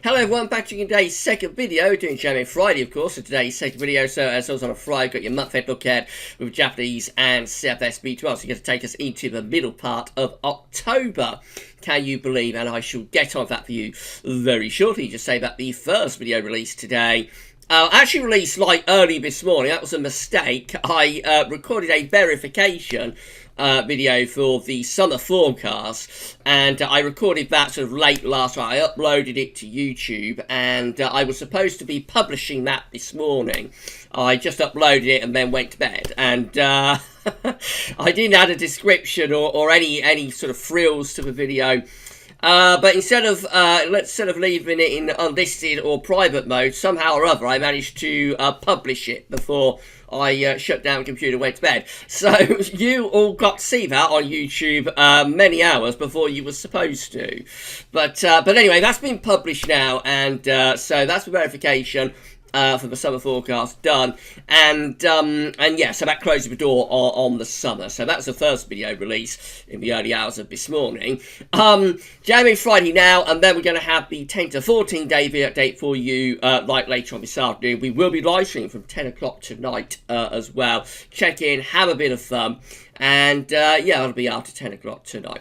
Hello everyone, back to today's second video, doing JMA Friday of course, so today's second video, so as always on a Friday, got your month-end look at with Japanese and CFS B12, so you're going to take us into the middle part of October. Can you believe? And I shall get on that for you very shortly. Just say that the first video released today, actually released like early this morning. That was a mistake. I recorded a verification video for the summer forecast, and I recorded that sort of late last night. I uploaded it to YouTube, and I was supposed to be publishing that this morning. I just uploaded it and then went to bed, and I didn't add a description or any sort of frills to the video. But instead of leaving it in unlisted or private mode, somehow or other I managed to publish it before I shut down the computer and went to bed. So you all got to see that on YouTube many hours before you were supposed to. But anyway, that's been published now, and so that's the verification for the summer forecast done, and yeah, so that closes the door on the summer. So that's the first video release in the early hours of this morning. JMA Friday now, and then we're going to have the 10 to 14 day video update for you like later on this afternoon. We will be live streaming from 10 o'clock tonight as well. Check in, have a bit of fun, and yeah, it'll be after 10 o'clock tonight.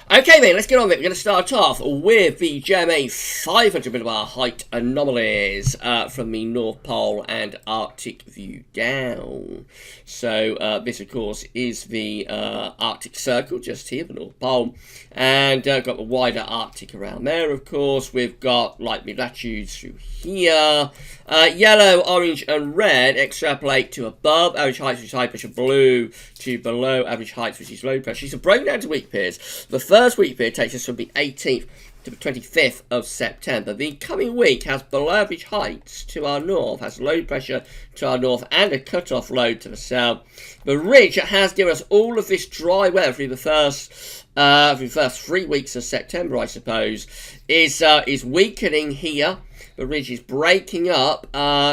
Okay then, let's get on with it. We're going to start off with the JMA 500 millibar height anomalies from the North Pole and Arctic view down. So this of course is the Arctic Circle just here, the North Pole, and got the wider Arctic around there of course. We've got like mid-latitudes through here. Yellow, orange and red extrapolate to above average heights, which is high pressure, blue to below average heights, which is low pressure. So broken down to weak periods. The first week period takes us from the 18th to the 25th of September. The coming week has below average heights to our north, has low pressure to our north and a cut-off load to the south. The ridge has given us all of this dry weather through the first 3 weeks of September, I suppose, is weakening here. The ridge is breaking up,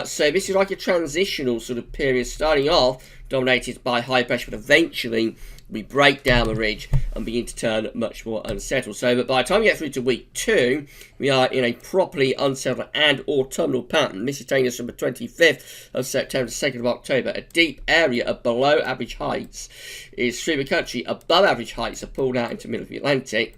so this is like a transitional sort of period, starting off dominated by high pressure, but eventually we break down the ridge and begin to turn much more unsettled. So that by the time we get through to week 2, we are in a properly unsettled and autumnal pattern. This is taking us from the 25th of September to 2nd of October. A deep area of below average heights is through the country. Above average heights are pulled out into the middle of the Atlantic.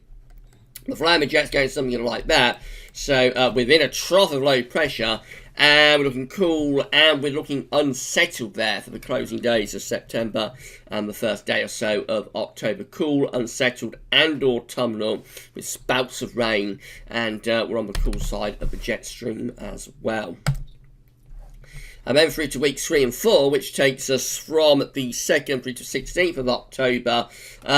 The Flammid jet's going something like that. So within a trough of low pressure, and we're looking cool and we're looking unsettled there for the closing days of September and the first day or so of October. Cool, unsettled and autumnal with spouts of rain, and we're on the cool side of the jet stream as well. And then through to weeks 3 and 4, which takes us from the 2nd through to 16th of October.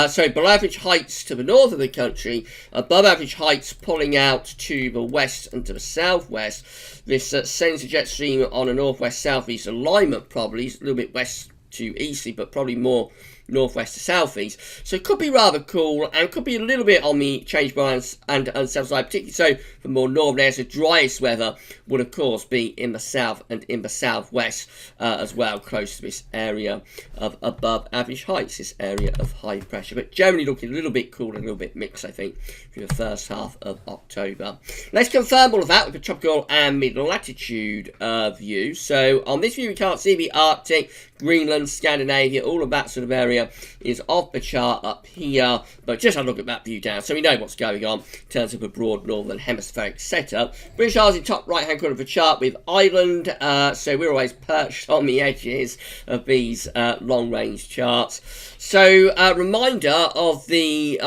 So below average heights to the north of the country, above average heights pulling out to the west and to the southwest. This sends the jet stream on a northwest-southeast alignment, probably. It's a little bit west to easterly, but probably more northwest to southeast. So it could be rather cool and could be a little bit on the change balance and unsettled side, particularly so for more northern areas. The driest weather would of course be in the south and in the southwest as well, close to this area of above average heights, this area of high pressure, but generally looking a little bit cool and a little bit mixed, I think, for the first half of October. Let's confirm all of that with the tropical and mid-latitude view. So on this view we can't see the Arctic, Greenland, Scandinavia, all of that sort of area is off the chart up here, but just have a look at that view down so we know what's going on in terms of a broad northern hemispheric setup. British Isles in top right hand corner of the chart with Ireland, so we're always perched on the edges of these long range charts. So reminder of the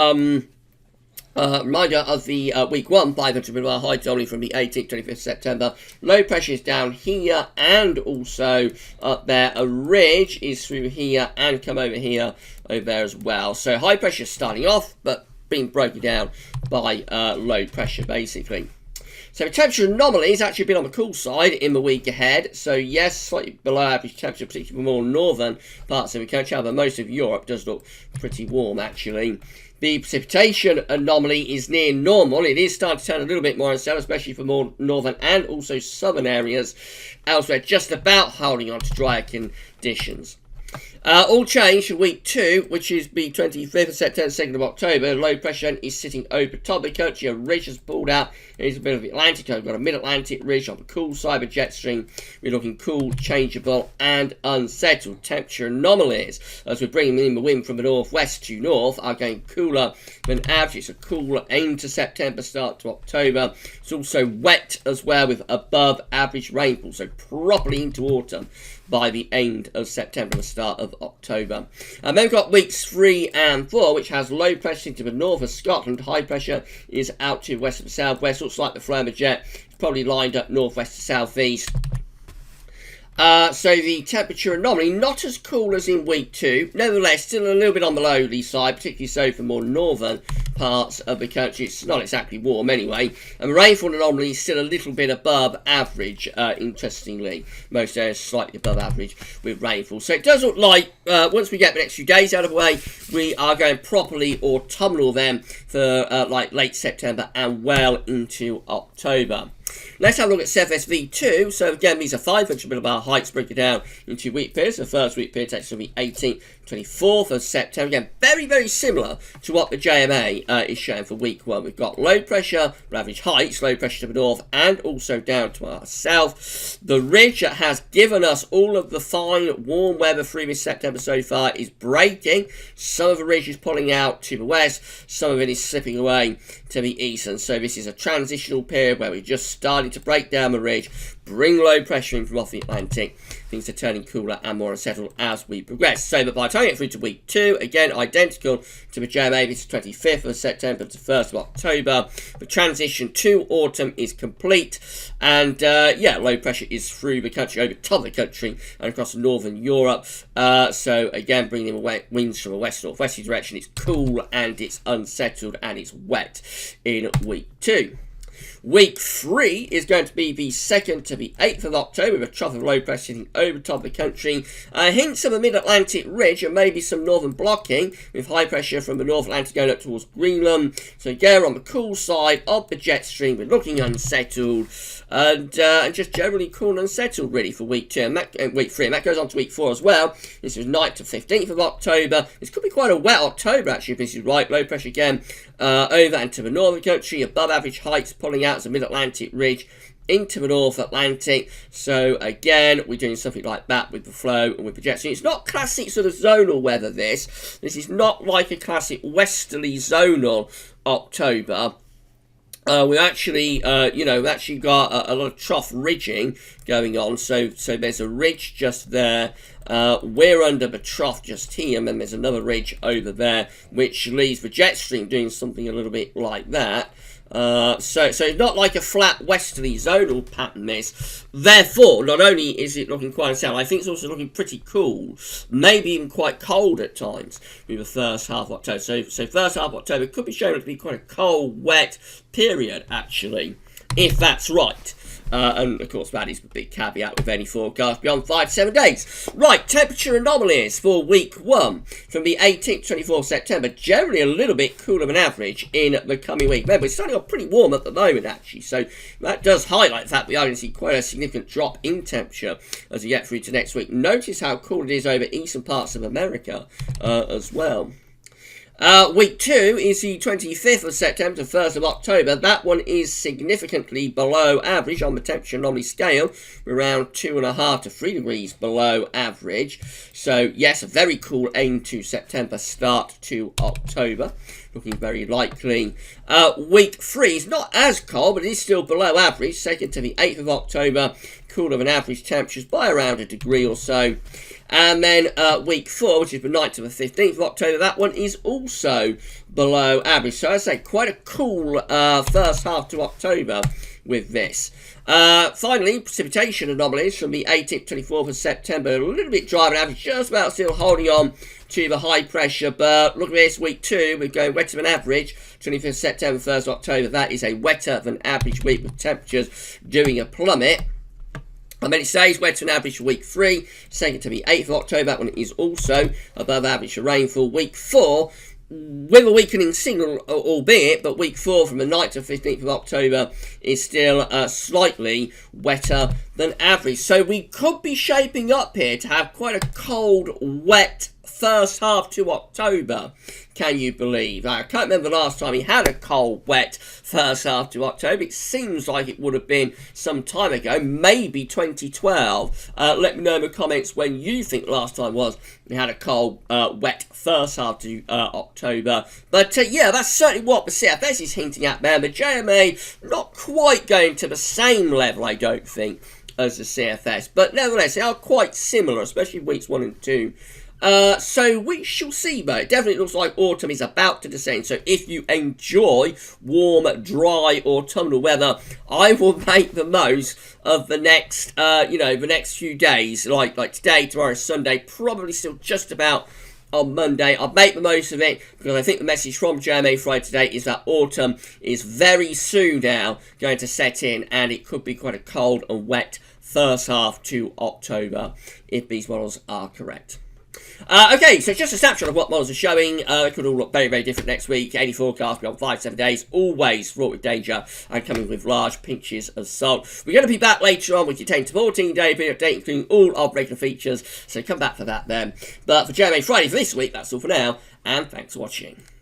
week 1 500 millibar height only from the 18th to 25th September. Low pressure is down here and also up there. A ridge is through here and come over here, over there as well. So high pressure starting off, but being broken down by low pressure basically. So the temperature anomaly has actually been on the cool side in the week ahead. So yes, slightly below average temperature, particularly for more northern parts of the country. However, most of Europe does look pretty warm actually. The precipitation anomaly is near normal. It is starting to turn a little bit more unsettled, especially for more northern and also southern areas. Elsewhere, just about holding on to drier conditions. All change for week 2, which is the 25th of September, 2nd of October. Low pressure is sitting over top of the country. A ridge has pulled out Here's a bit of the Atlantic. I've got a mid-Atlantic ridge on the cool side of jet stream. We're looking cool, changeable, and unsettled. Temperature anomalies as we're bringing in the wind from the northwest to north are going cooler than average. It's a cool into September, start to October. It's also wet as well with above average rainfall, so properly into autumn by the end of September, the start of October. And then we've got weeks 3 and 4, which has low pressure into the north of Scotland. High pressure is out to the west of the southwest. Looks like the flow of a jet is probably lined up northwest to southeast. So the temperature anomaly, not as cool as in week 2, nevertheless still a little bit on the lowly side, particularly so for more northern parts of the country. It's not exactly warm anyway, and the rainfall anomaly is still a little bit above average, interestingly. Most areas slightly above average with rainfall. So it does look like, once we get the next few days out of the way, we are going properly autumnal then for like late September and well into October. Let's have a look at CFSV2. So again, these are 500 millibar heights broken down into week periods. The first week period takes from the 18th to 24th of September. Again, very, very similar to what the JMA is showing for week 1. We've got low pressure for average heights, low pressure to the north and also down to our south. The ridge that has given us all of the fine warm weather through this September so far is breaking. Some of the ridge is pulling out to the west, some of it is slipping away to the east, and so this is a transitional period where we're just starting to break down the ridge, bring low pressure in from off the Atlantic. Things are turning cooler and more unsettled as we progress. So that by the time we get through to week 2, again identical to the JMA, this is 25th of September to 1st of October. The transition to autumn is complete, and yeah, low pressure is through the country, over top of the country and across northern Europe. So again, bringing in winds from a west-northwesterly direction. It's cool and it's unsettled and it's wet in week 2. Week 3 is going to be the 2nd to the 8th of October, with a trough of low pressure sitting over top of the country. Hints of a mid-Atlantic ridge and maybe some northern blocking, with high pressure from the North Atlantic going up towards Greenland. So again, on the cool side of the jet stream, we're looking unsettled and just generally cool and unsettled really for week 2 and week 3. And that goes on to week 4 as well. This is 9th to 15th of October. This could be quite a wet October actually, if this is right. Low pressure again over and to the northern country, above average heights pulling out as a mid-Atlantic ridge into the North Atlantic. So again, we're doing something like that with the flow and with the jet stream. It's not classic sort of zonal weather, this is not like a classic westerly zonal October. We actually, we've actually got a lot of trough ridging going on. So there's a ridge just there. We're under the trough just here, and then there's another ridge over there, which leaves the jet stream doing something a little bit like that. So not like a flat westerly zonal pattern this. Therefore, not only is it looking quite unsettled, I think it's also looking pretty cool, maybe even quite cold at times with the first half of October. So first half of October could be shown to be quite a cold, wet period actually, if that's right. And of course that is the big caveat with any forecast beyond 5 to 7 days. Right, temperature anomalies for week 1 from the 18th to 24th September. Generally a little bit cooler than average in the coming week. Remember, it's starting off pretty warm at the moment actually, so that does highlight the fact we are going to see quite a significant drop in temperature as we get through to next week. Notice how cool it is over eastern parts of America as well. Week 2 is the 25th of September to 1st of October. That one is significantly below average on the temperature anomaly scale. We're around 2.5 to 3 degrees below average. So, yes, a very cool end to September, start to October. Looking very likely. Week 3 is not as cold, but it is still below average. 2nd to the 8th of October, cooler than average temperatures by around a degree or so. And then week 4, which is the 9th to the 15th of October, that one is also below average. So I'd say quite a cool first half to October with this. Finally, precipitation anomalies from the 18th to 24th of September, a little bit drier than average, just about still holding on to the high pressure. But look at this, week 2, we're going wetter than average. 25th September, 1st October, that is a wetter than average week with temperatures doing a plummet. And then it stays wetter than average for week 3, 2nd to the 8th of October. That one is also above average for rainfall. Week 4, with a weakening signal, albeit, but week 4 from the 9th to 15th of October is still slightly wetter than average. So we could be shaping up here to have quite a cold, wet first half to October. Can you believe? I can't remember the last time he had a cold, wet first half to October. It seems like it would have been some time ago, maybe 2012. Let me know in the comments when you think last time was we had a cold, wet first half to October. But yeah, that's certainly what the CFS is hinting at there. The JMA not quite going to the same level, I don't think, as the CFS, but nevertheless they are quite similar, especially weeks 1 and 2. So we shall see, but it definitely looks like autumn is about to descend. So if you enjoy warm, dry autumnal weather, I will make the most of the next, the next few days, like today, tomorrow, Sunday, probably still just about on Monday. I'll make the most of it because I think the message from JMA Friday today is that autumn is very soon now going to set in, and it could be quite a cold and wet first half to October if these models are correct. Okay, so just a snapshot of what models are showing. It could all look very, very different next week. Any forecast beyond 5-7 days, always fraught with danger and coming with large pinches of salt. We're going to be back later on with your 10 to 14 day video update, including all of regular features, so come back for that then. But for JMA Friday for this week, that's all for now, and thanks for watching.